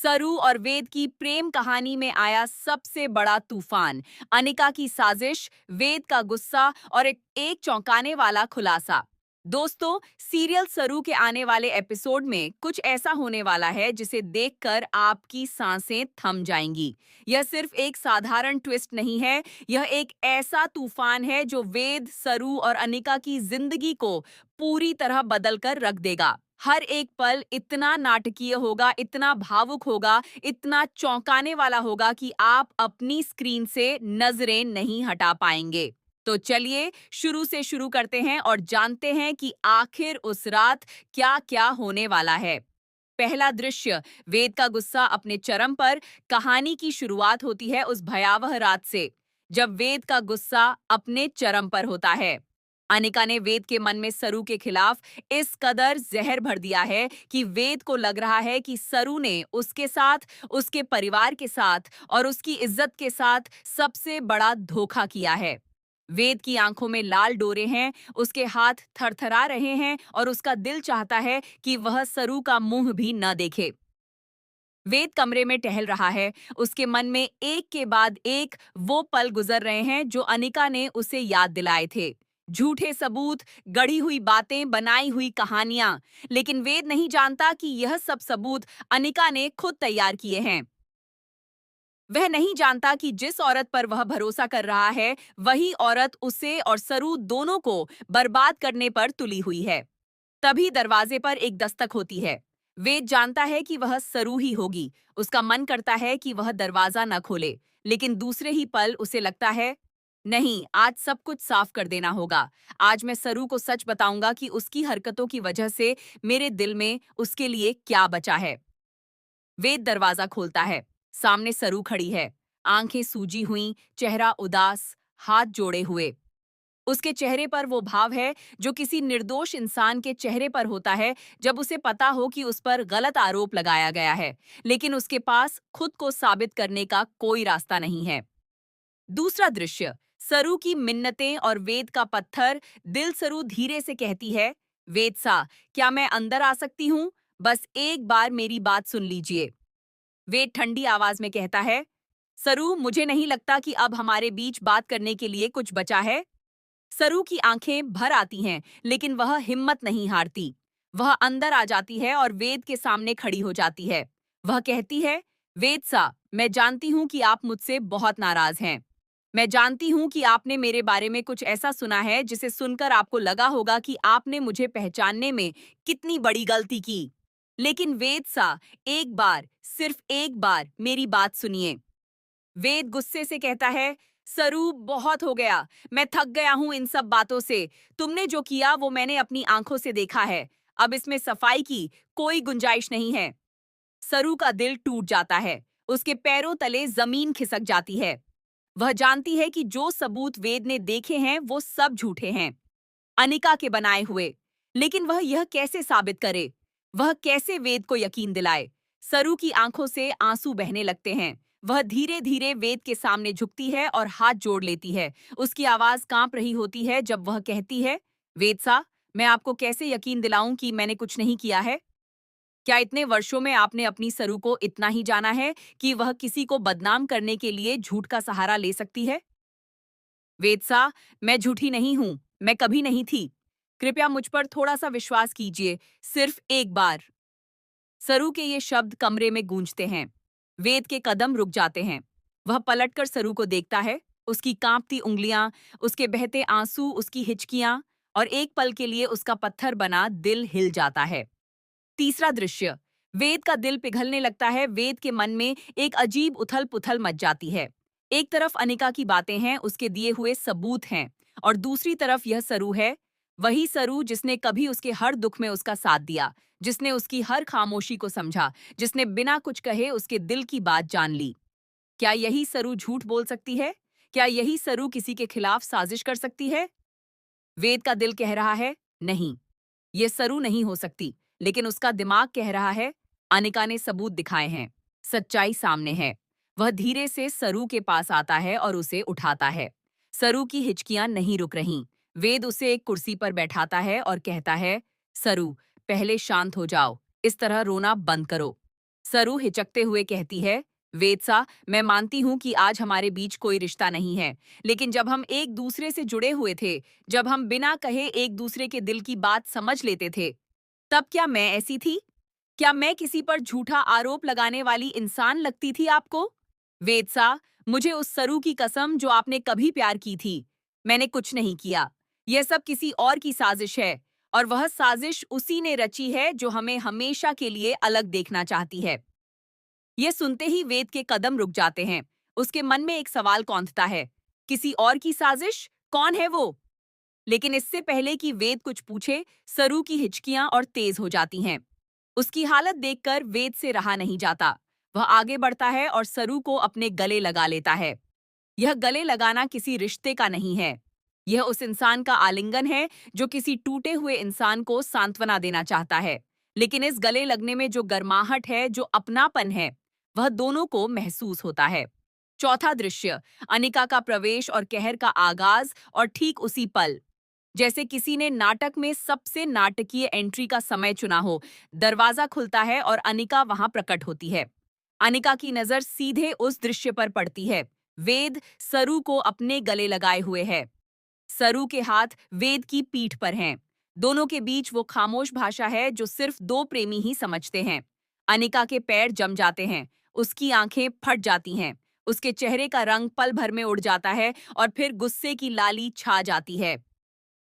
सरू और वेद की प्रेम कहानी में आया सबसे बड़ा तूफान। अनिका की साजिश, वेद का गुस्सा और एक चौंकाने वाला खुलासा। दोस्तों, सीरियल सरू के आने वाले एपिसोड में कुछ ऐसा होने वाला है जिसे देखकर आपकी सांसें थम जाएंगी। यह सिर्फ एक साधारण ट्विस्ट नहीं है, यह एक ऐसा तूफान है जो वेद, सरू और अनिका की जिंदगी को पूरी तरह बदल कर रख देगा। हर एक पल इतना नाटकीय होगा, इतना भावुक होगा, इतना चौंकाने वाला होगा कि आप अपनी स्क्रीन से नजरें नहीं हटा पाएंगे। तो चलिए शुरू से शुरू करते हैं और जानते हैं कि आखिर उस रात क्या-क्या होने वाला है। पहला दृश्य, वेद का गुस्सा अपने चरम पर। कहानी की शुरुआत होती है उस भयावह रात से, जब वेद का गुस्सा अपने चरम पर होता है। अनिका ने वेद के मन में सरू के खिलाफ इस कदर जहर भर दिया है कि वेद को लग रहा है कि सरू ने उसके साथ, उसके परिवार के साथ और उसकी इज्जत के साथ सबसे बड़ा धोखा किया है। वेद की आंखों में लाल डोरे हैं, उसके हाथ थरथरा रहे हैं और उसका दिल चाहता है कि वह सरू का मुंह भी न देखे। वेद कमरे में टहल रहा है, उसके मन में एक के बाद एक वो पल गुजर रहे हैं जो अनिका ने उसे याद दिलाए थे। झूठे सबूत, गढ़ी हुई बातें, बनाई हुई कहानियां। लेकिन वेद नहीं जानता कि यह सब सबूत अनिका ने खुद तैयार किए हैं। वह नहीं जानता कि जिस औरत पर वह भरोसा कर रहा है, वही औरत उसे और सरू दोनों को बर्बाद करने पर तुली हुई है। तभी दरवाजे पर एक दस्तक होती है। वेद जानता है कि वह सरू ही होगी। उसका मन करता है कि वह दरवाजा न खोले, लेकिन दूसरे ही पल उसे लगता है, नहीं, आज सब कुछ साफ कर देना होगा। आज मैं सरू को सच बताऊंगा कि उसकी हरकतों की वजह से मेरे दिल में उसके लिए क्या बचा है। वेद दरवाजा खोलता है। सामने सरू खड़ी है, आंखें सूजी हुई, चेहरा उदास, हाथ जोड़े हुए। उसके चेहरे पर वो भाव है जो किसी निर्दोष इंसान के चेहरे पर होता है जब उसे पता हो कि उस पर गलत आरोप लगाया गया है, लेकिन उसके पास खुद को साबित करने का कोई रास्ता नहीं है। दूसरा दृश्य, सरू की मिन्नतें और वेद का पत्थर। दिल सरू धीरे से कहती है, वेद सा, क्या मैं अंदर आ सकती हूँ? बस एक बार मेरी बात सुन लीजिए। वेद ठंडी आवाज में कहता है, सरू, मुझे नहीं लगता कि अब हमारे बीच बात करने के लिए कुछ बचा है। सरू की आंखें भर आती हैं, लेकिन वह हिम्मत नहीं हारती। वह अंदर आ जाती है और वेद के सामने खड़ी हो जाती है। वह कहती है, वेद सा, मैं जानती हूँ कि आप मुझसे बहुत नाराज हैं। मैं जानती हूँ कि आपने मेरे बारे में कुछ ऐसा सुना है जिसे सुनकर आपको लगा होगा कि आपने मुझे पहचानने में कितनी बड़ी गलती की। लेकिन वेद सा, एक बार, सिर्फ एक बार मेरी बात सुनिए। वेद गुस्से से कहता है, सरू, बहुत हो गया। मैं थक गया हूं इन सब बातों से। तुमने जो किया वो मैंने अपनी आंखों से देखा है। अब इसमें सफाई की कोई गुंजाइश नहीं है। सरू का दिल टूट जाता है। उसके पैरों तले जमीन खिसक जाती है। वह जानती है कि जो सबूत वेद ने देखे हैं वो सब झूठे हैं, अनिका के बनाए हुए। लेकिन वह यह कैसे साबित करे? वह कैसे वेद को यकीन दिलाए? सरू की आंखों से आंसू बहने लगते हैं। वह धीरे धीरे वेद के सामने झुकती है और हाथ जोड़ लेती है। उसकी आवाज कांप रही होती है जब वह कहती है, वेद सा, मैं आपको कैसे यकीन दिलाऊं कि मैंने कुछ नहीं किया है? क्या इतने वर्षों में आपने अपनी सरू को इतना ही जाना है कि वह किसी को बदनाम करने के लिए झूठ का सहारा ले सकती है? वेद सा, मैं झूठी नहीं हूं, मैं कभी नहीं थी। कृपया मुझ पर थोड़ा सा विश्वास कीजिए, सिर्फ एक बार। सरू के ये शब्द कमरे में गूंजते हैं। वेद के कदम रुक जाते हैं। वह पलटकर सरू को देखता है, उसकी कांपती उंगलियां, उसके बहते आंसू, उसकी हिचकियां, और एक पल के लिए उसका पत्थर बना दिल हिल जाता है। तीसरा दृश्य, वेद का दिल पिघलने लगता है। वेद के मन में एक अजीब उथल-पुथल मच जाती है। एक तरफ अनिका की बातें हैं, उसके दिए हुए सबूत हैं, और दूसरी तरफ यह सरू है, वही सरू जिसने कभी उसके हर दुख में उसका साथ दिया, जिसने उसकी हर खामोशी को समझा, जिसने बिना कुछ कहे उसके दिल की बात जान ली। क्या यही सरू झूठ बोल सकती है? क्या यही सरू किसी के खिलाफ साजिश कर सकती है? वेद का दिल कह रहा है, नहीं, ये सरू नहीं हो सकती, लेकिन उसका दिमाग कह रहा है, अनिका ने सबूत दिखाए हैं, सच्चाई सामने है। वह धीरे से सरू के पास आता है और उसे उठाता है। सरू की हिचकियां नहीं रुक रहीं। वेद उसे एक कुर्सी पर बैठाता है और कहता है, सरू, पहले शांत हो जाओ, इस तरह रोना बंद करो। सरू हिचकते हुए कहती है, वेद सा, मैं मानती हूँ कि आज हमारे बीच कोई रिश्ता नहीं है, लेकिन जब हम एक दूसरे से जुड़े हुए थे, जब हम बिना कहे एक दूसरे के दिल की बात समझ लेते थे, तब क्या मैं ऐसी थी? क्या मैं किसी पर झूठा आरोप लगाने वाली इंसान लगती थी आपको? वेद सा, मुझे उस सरू की कसम जो आपने कभी प्यार की थी। मैंने कुछ नहीं किया। यह सब किसी और की साजिश है, और वह साजिश उसी ने रची है जो हमें हमेशा के लिए अलग देखना चाहती है। ये सुनते ही वेद के कदम रुक जाते हैं। उसके मन में एक सवाल कौंधता है, किसी और की साजिश? कौन है वो? लेकिन इससे पहले कि वेद कुछ पूछे, सरू की हिचकियां और तेज हो जाती हैं। उसकी हालत देखकर वेद से रहा नहीं जाता। वह आगे बढ़ता है और सरू को अपने गले लगा लेता है। यह गले लगाना किसी रिश्ते का नहीं है। यह उस इंसान का आलिंगन है जो किसी टूटे हुए इंसान को सांत्वना देना चाहता है। लेकिन इस गले लगने में जो गर्माहट है, जो अपनापन है, वह दोनों को महसूस होता है। चौथा दृश्य, अनिका का प्रवेश और कहर का आगाज, और ठीक उसी पल, जैसे किसी ने नाटक में सबसे नाटकीय एंट्री का समय चुना हो, दरवाजा खुलता है और अनिका वहां प्रकट होती है। अनिका की नजर सीधे उस दृश्य पर पड़ती है। वेद सरू को अपने गले लगाए हुए है। सरू के हाथ वेद की पीठ पर हैं। दोनों के बीच वो खामोश भाषा है जो सिर्फ दो प्रेमी ही समझते हैं। अनिका के पैर जम जाते हैं, उसकी आंखें फट जाती हैं, उसके चेहरे का रंग पल भर में उड़ जाता है और फिर गुस्से की लाली छा जाती है।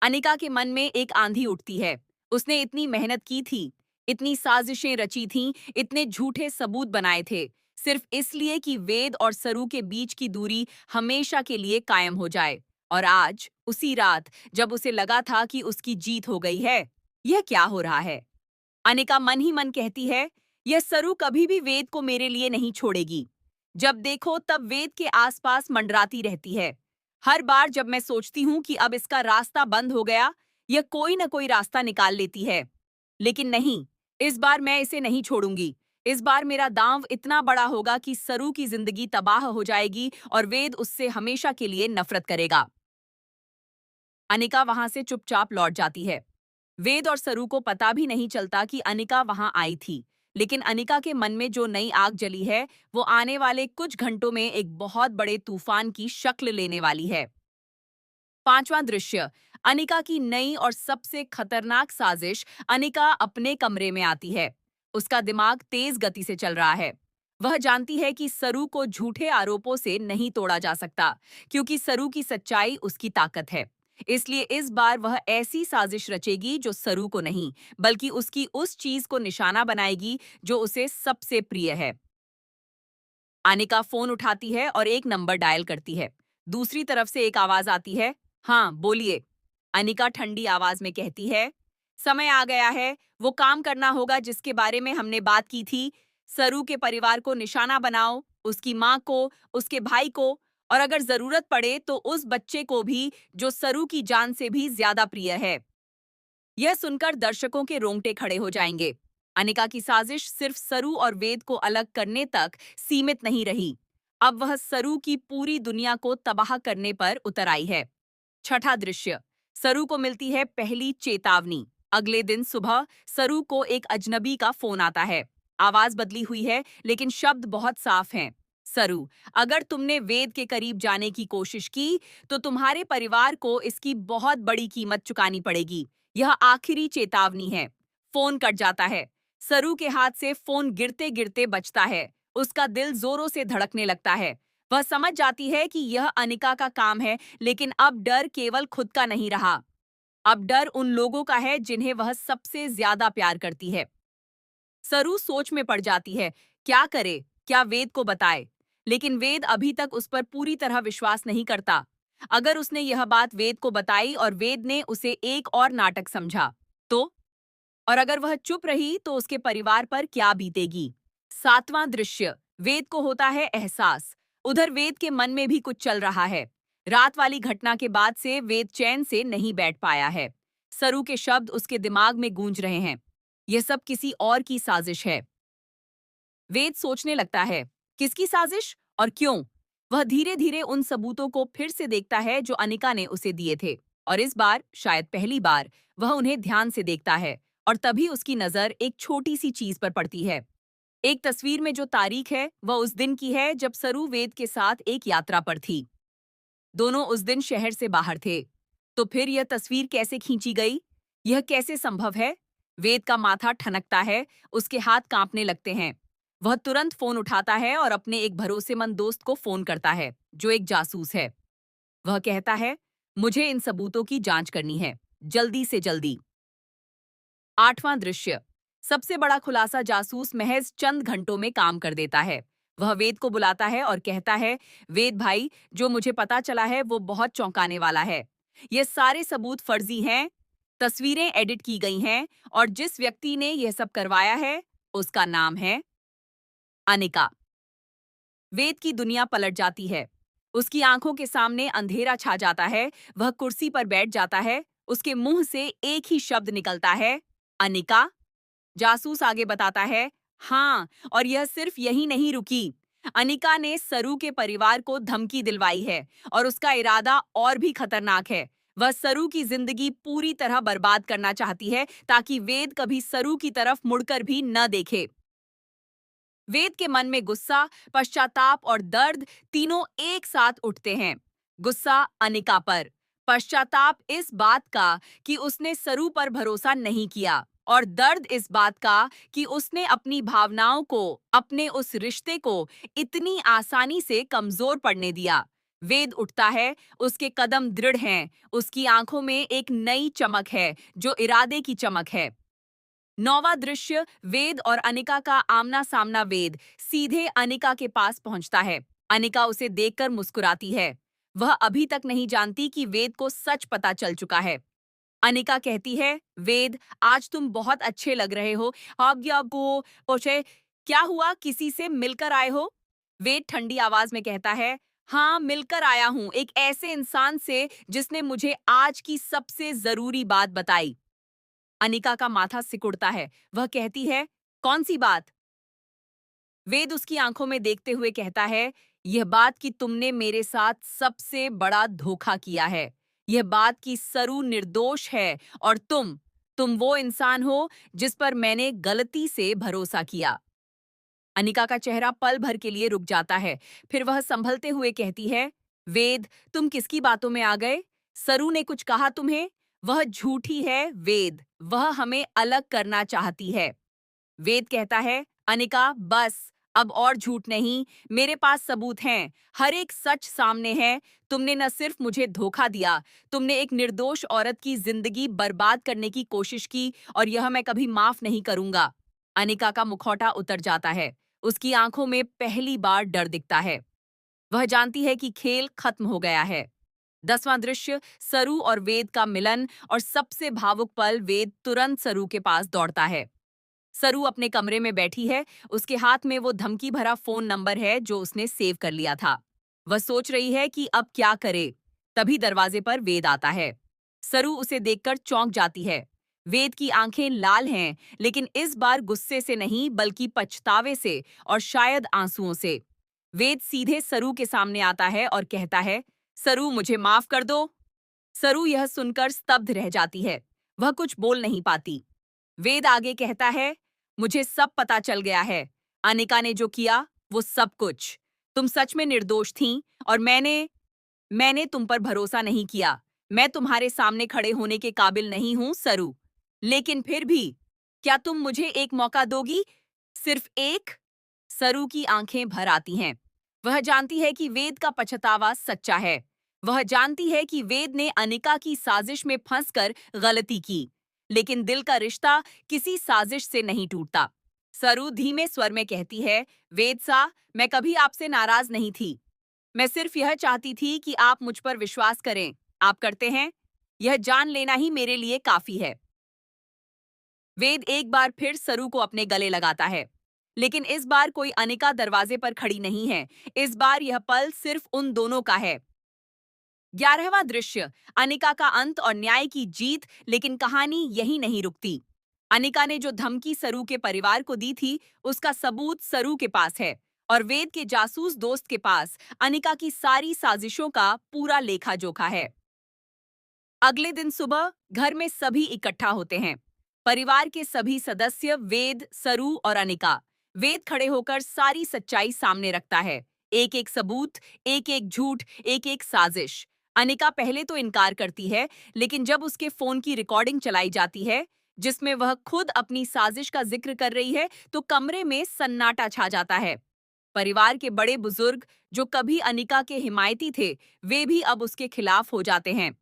अनिका के मन में एक आंधी उठती है। उसने इतनी मेहनत की थी, इतनी साजिशें रची थीं, इतने झूठे सबूत बनाए थे, सिर्फ इसलिए कि वेद और सरू के बीच की दूरी हमेशा के लिए कायम हो जाए। और आज, उसी रात, जब उसे लगा था कि उसकी जीत हो गई है, यह क्या हो रहा है? अनिका मन ही मन कहती है, यह सरू कभी भी वेद को मेरे लिए नहीं छोड़ेगी। जब देखो तब वेद के आसपास मंडराती रहती है। हर बार जब मैं सोचती हूँ कि अब इसका रास्ता बंद हो गया, यह कोई न कोई रास्ता निकाल लेती है। लेकिन नहीं, इस बार मैं इसे नहीं छोड़ूंगी। इस बार मेरा दांव इतना बड़ा होगा कि सरू की जिंदगी तबाह हो जाएगी और वेद उससे हमेशा के लिए नफरत करेगा। अनिका वहां से चुपचाप लौट जाती है। वेद और सरू को पता भी नहीं चलता कि अनिका वहां आई थी, लेकिन अनिका के मन में जो नई आग जली है, वो आने वाले कुछ घंटों में एक बहुत बड़े तूफान की शक्ल लेने वाली है। पांचवां दृश्य, अनिका की नई और सबसे खतरनाक साजिश। अनिका अपने कमरे में आती है। उसका दिमाग तेज गति से चल रहा है। वह जानती है कि सरू को झूठे आरोपों से नहीं तोड़ा जा सकता, क्योंकि सरू की सच्चाई उसकी ताकत है। इसलिए इस बार वह ऐसी साजिश रचेगी जो सरू को नहीं, बल्कि उसकी उस चीज को निशाना बनाएगी जो उसे सबसे प्रिय है। अनिका फोन उठाती है और एक नंबर डायल करती है। दूसरी तरफ से एक आवाज आती है, हाँ बोलिए। अनिका ठंडी आवाज में कहती है, समय आ गया है, वो काम करना होगा जिसके बारे में हमने बात की थी। सरू के परिवार को निशाना बनाओ, उसकी माँ को, उसके भाई को, और अगर जरूरत पड़े तो उस बच्चे को भी जो सरू की जान से भी ज्यादा प्रिय है। यह सुनकर दर्शकों के रोंगटे खड़े हो जाएंगे। अनिका की साजिश सिर्फ सरू और वेद को अलग करने तक सीमित नहीं रही। अब वह सरू की पूरी दुनिया को तबाह करने पर उतर आई है। छठा दृश्य, सरू को मिलती है पहली चेतावनी। अगले दिन सुबह सरू को एक अजनबी का फोन आता है। आवाज बदली हुई है, लेकिन शब्द बहुत साफ हैं। सरू, अगर तुमने वेद के करीब जाने की कोशिश की, तो तुम्हारे परिवार को इसकी बहुत बड़ी कीमत चुकानी पड़ेगी। यह आखिरी चेतावनी है। फोन कट जाता है। सरू के हाथ से फोन गिरते गिरते बचता है। उसका दिल जोरों से धड़कने लगता है। वह समझ जाती है कि यह अनिका का काम है, लेकिन अब डर केवल खुद का नहीं रहा। अब डर उन लोगों का है जिन्हें वह सबसे ज्यादा प्यार करती है। सरू सोच में पड़ जाती है, क्या करे, क्या वेद को बताए? लेकिन वेद अभी तक उस पर पूरी तरह विश्वास नहीं करता। अगर उसने यह बात वेद को बताई और वेद ने उसे एक और नाटक समझा, तो? और अगर वह चुप रही तो उसके परिवार पर क्या बीतेगी? सातवां दृश्य, वेद को होता है एहसास। उधर वेद के मन में भी कुछ चल रहा है। रात वाली घटना के बाद से वेद चैन से नहीं बैठ पाया है। सरू के शब्द उसके दिमाग में गूंज रहे हैं। यह सब किसी और की साजिश है। वेद सोचने लगता है, किसकी साजिश और क्यों? वह धीरे धीरे उन सबूतों को फिर से देखता है जो अनिका ने उसे दिए थे, और इस बार, शायद पहली बार, वह उन्हें ध्यान से देखता है। और तभी उसकी नजर एक छोटी सी चीज पर पड़ती है। एक तस्वीर में जो तारीख है वह उस दिन की है जब सरू वेद के साथ एक यात्रा पर थी। दोनों उस दिन शहर से बाहर थे। तो फिर यह तस्वीर कैसे खींची गई? यह कैसे संभव है? वेद का माथा ठनकता है, उसके हाथ कांपने लगते हैं। वह तुरंत फोन उठाता है और अपने एक भरोसेमंद दोस्त को फोन करता है, जो एक जासूस है। वह कहता है, मुझे इन सबूतों की जांच करनी है, जल्दी से जल्दी। आठवां दृश्य। सबसे बड़ा खुलासा जासूस महज चंद घंटों में काम कर देता है। वह वेद को बुलाता है और कहता है, वेद भाई, जो मुझे पता चला है वो बहुत चौंकाने वाला है। ये सारे सबूत फर्जी हैं, तस्वीरें एडिट की गई हैं और जिस व्यक्ति ने यह सब करवाया है उसका नाम है अनिका। वेद की दुनिया पलट जाती है। उसकी आंखों के सामने अंधेरा छा जाता है। वह कुर्सी पर बैठ जाता है। उसके मुंह से एक ही शब्द निकलता है, अनिका। जासूस आगे बताता है, हाँ, और यह सिर्फ यही नहीं रुकी। अनिका ने सरू के परिवार को धमकी दिलवाई है और उसका इरादा और भी खतरनाक है। वह सरू की जिंदगी पूरी तरह बर्बाद करना चाहती है ताकि वेद कभी सरू की तरफ मुड़कर भी न देखे। वेद के मन में गुस्सा, पश्चाताप और दर्द तीनों एक साथ उठते हैं। गुस्सा अनिका पर, पश्चाताप इस बात का कि उसने सरू पर भरोसा नहीं किया, और दर्द इस बात का कि उसने अपनी भावनाओं को, अपने उस रिश्ते को इतनी आसानी से कमजोर पड़ने दिया। वेद उठता है, उसके कदम दृढ़ हैं, उसकी आंखों में एक नई चमक है जो इरादे की चमक है। नौवां दृश्य। वेद और अनिका का आमना सामना। वेद सीधे अनिका के पास पहुंचता है। अनिका उसे देखकर मुस्कुराती है। वह अभी तक नहीं जानती कि वेद को सच पता चल चुका है। अनिका कहती है, वेद, आज तुम बहुत अच्छे लग रहे हो। आपको पूछे, क्या हुआ, किसी से मिलकर आए हो? वेद ठंडी आवाज में कहता है, हाँ, मिलकर आया हूं, एक ऐसे इंसान से जिसने मुझे आज की सबसे जरूरी बात बताई। अनिका का माथा सिकुड़ता है। वह कहती है, कौन सी बात? वेद उसकी आंखों में देखते हुए कहता है, यह बात कि तुमने मेरे साथ सबसे बड़ा धोखा किया है। यह बात कि सरू निर्दोष है और तुम वो इंसान हो जिस पर मैंने गलती से भरोसा किया। अनिका का चेहरा पल भर के लिए रुक जाता है। फिर वह संभलते हुए कहती है, वेद, तुम किसकी बातों में आ गए? सरू ने कुछ कहा तुम्हें? वह झूठी है वेद, वह हमें अलग करना चाहती है। वेद कहता है, अनिका, बस, अब और झूठ नहीं, मेरे पास सबूत हैं, हर एक सच सामने है। तुमने न सिर्फ मुझे धोखा दिया, तुमने एक निर्दोष औरत की जिंदगी बर्बाद करने की कोशिश की, और यह मैं कभी माफ नहीं करूंगा। अनिका का मुखौटा उतर जाता है। उसकी आंखों में पहली बार डर दिखता है। वह जानती है कि खेल खत्म हो गया है। 10वां दृश्य। सरू और वेद का मिलन, और सबसे भावुक पल। वेद तुरंत सरू के पास दौड़ता है। सरू अपने कमरे में बैठी है। उसके हाथ में वो धमकी भरा फोन नंबर है जो उसने सेव कर लिया था। वह सोच रही है कि अब क्या करे। तभी दरवाजे पर वेद आता है। सरू उसे देखकर चौंक जाती है। वेद की आंखें लाल हैं, लेकिन इस बार गुस्से से नहीं बल्कि पछतावे से और शायद आंसुओं से। वेद सीधे सरू के सामने आता है और कहता है, सरू, मुझे माफ कर दो। सरू यह सुनकर स्तब्ध रह जाती है। वह कुछ बोल नहीं पाती। वेद आगे कहता है, मुझे सब पता चल गया है। अनिका ने जो किया वो सब कुछ। तुम सच में निर्दोष थीं और मैंने तुम पर भरोसा नहीं किया। मैं तुम्हारे सामने खड़े होने के काबिल नहीं हूं, सरू। लेकिन फिर भी, क्या तुम मुझे एक मौका दोगी? सिर्फ एक? सरू की आंखें भर आती हैं। वह जानती है कि वेद का पछतावा सच्चा है। वह जानती है कि वेद ने अनिका की साजिश में फंसकर गलती की। लेकिन दिल का रिश्ता किसी साजिश से नहीं टूटता। सरू धीमे स्वर में कहती है, वेद सा, मैं कभी आपसे नाराज नहीं थी। मैं सिर्फ यह चाहती थी कि आप मुझ पर विश्वास करें। आप करते हैं? यह जान लेना ही मेरे लिए काफी है। वेद एक बार फिर सरू को अपने गले लगाता है। लेकिन इस बार कोई अनिका दरवाजे पर खड़ी नहीं है। इस बार यह पल सिर्फ उन दोनों का है। 11वां दृश्य। अनिका का अंत और न्याय की जीत। लेकिन कहानी यही नहीं रुकती। अनिका ने जो धमकी सरू के परिवार को दी थी, उसका सबूत सरू के पास है, और वेद के जासूस दोस्त के पास अनिका की सारी साजिशों का पूरा लेखा जोखा है। अगले दिन सुबह घर में सभी इकट्ठा होते हैं। परिवार के सभी सदस्य, वेद, सरू और अनिका। वेद खड़े होकर सारी सच्चाई सामने रखता है। एक एक सबूत, एक एक झूठ, एक एक साजिश। अनिका पहले तो इनकार करती है, लेकिन जब उसके फोन की रिकॉर्डिंग चलाई जाती है जिसमें वह खुद अपनी साजिश का जिक्र कर रही है, तो कमरे में सन्नाटा छा जाता है। परिवार के बड़े बुजुर्ग जो कभी अनिका के हिमायती थे, वे भी अब उसके खिलाफ हो जाते हैं।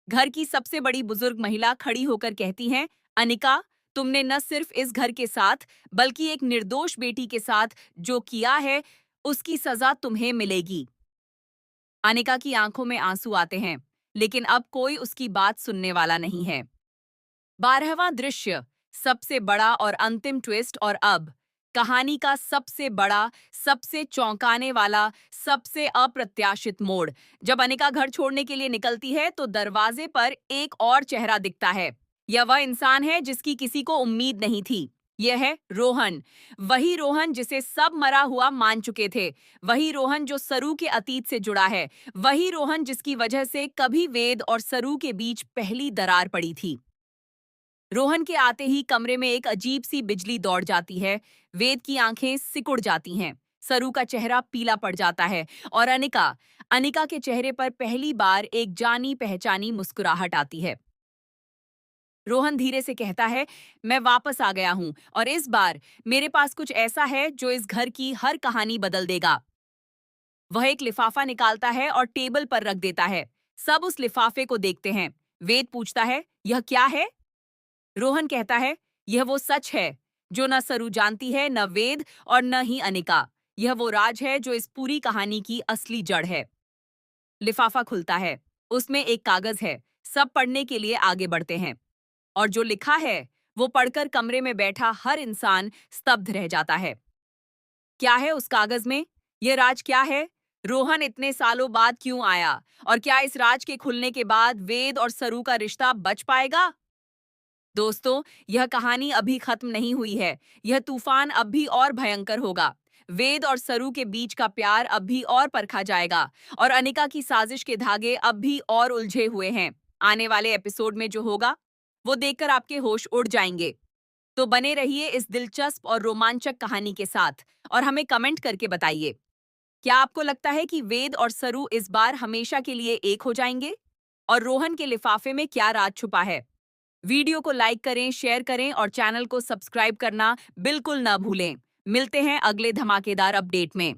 घर की सबसे बड़ी बुजुर्ग महिला खड़ी होकर कहती हैं, अनिका, तुमने न सिर्फ इस घर के साथ बल्कि एक निर्दोष बेटी के साथ जो किया है, उसकी सजा तुम्हें मिलेगी। अनिका की आंखों में आंसू आते हैं, लेकिन अब कोई उसकी बात सुनने वाला नहीं है। 12वां दृश्य, सबसे बड़ा और अंतिम ट्विस्ट। और अब कहानी का सबसे बड़ा, सबसे चौंकाने वाला, सबसे अप्रत्याशित मोड़। जब अनिका घर छोड़ने के लिए निकलती है तो दरवाजे पर एक और चेहरा दिखता है। यह वह इंसान है जिसकी किसी को उम्मीद नहीं थी। यह है रोहन। वही रोहन जिसे सब मरा हुआ मान चुके थे। वही रोहन जो सरू के अतीत से जुड़ा है। वही रोहन जिसकी वजह से कभी वेद और सरू के बीच पहली दरार पड़ी थी। रोहन के आते ही कमरे में एक अजीब सी बिजली दौड़ जाती है। वेद की आंखें सिकुड़ जाती हैं। सरू का चेहरा पीला पड़ जाता है और अनिका अनिका के चेहरे पर पहली बार एक जानी पहचानी मुस्कुराहट आती है। रोहन धीरे से कहता है, मैं वापस आ गया हूं और इस बार मेरे पास कुछ ऐसा है जो इस घर की हर कहानी बदल देगा। वह एक लिफाफा निकालता है और टेबल पर रख देता है। सब उस लिफाफे को देखते हैं। वेद पूछता है, यह क्या है? रोहन कहता है, यह वो सच है जो न सरू जानती है, न वेद और न ही अनिका। यह वो राज है जो इस पूरी कहानी की असली जड़ है। लिफाफा खुलता है। उसमें एक कागज है। सब पढ़ने के लिए आगे बढ़ते हैं और जो लिखा है वो पढ़कर कमरे में बैठा हर इंसान स्तब्ध रह जाता है। क्या है उस कागज में? यह राज क्या है? रोहन इतने सालों बाद क्यों आया? और क्या इस राज के खुलने के बाद वेद और सरू का रिश्ता बच पाएगा? दोस्तों, यह कहानी अभी खत्म नहीं हुई है। यह तूफान अब भी और भयंकर होगा। वेद और सरू के बीच का प्यार अब भी और परखा जाएगा और अनिका की साजिश के धागे अब भी और उलझे हुए हैं। आने वाले एपिसोड में जो होगा, वो देखकर आपके होश उड़ जाएंगे। तो बने रहिए इस दिलचस्प और रोमांचक कहानी के साथ और हमें कमेंट करके बताइए, क्या आपको लगता है कि वेद और सरू इस बार हमेशा के लिए एक हो जाएंगे? और रोहन के लिफाफे में क्या राज छुपा है? वीडियो को लाइक करें, शेयर करें और चैनल को सब्सक्राइब करना बिल्कुल ना भूलें। मिलते हैं अगले धमाकेदार अपडेट में।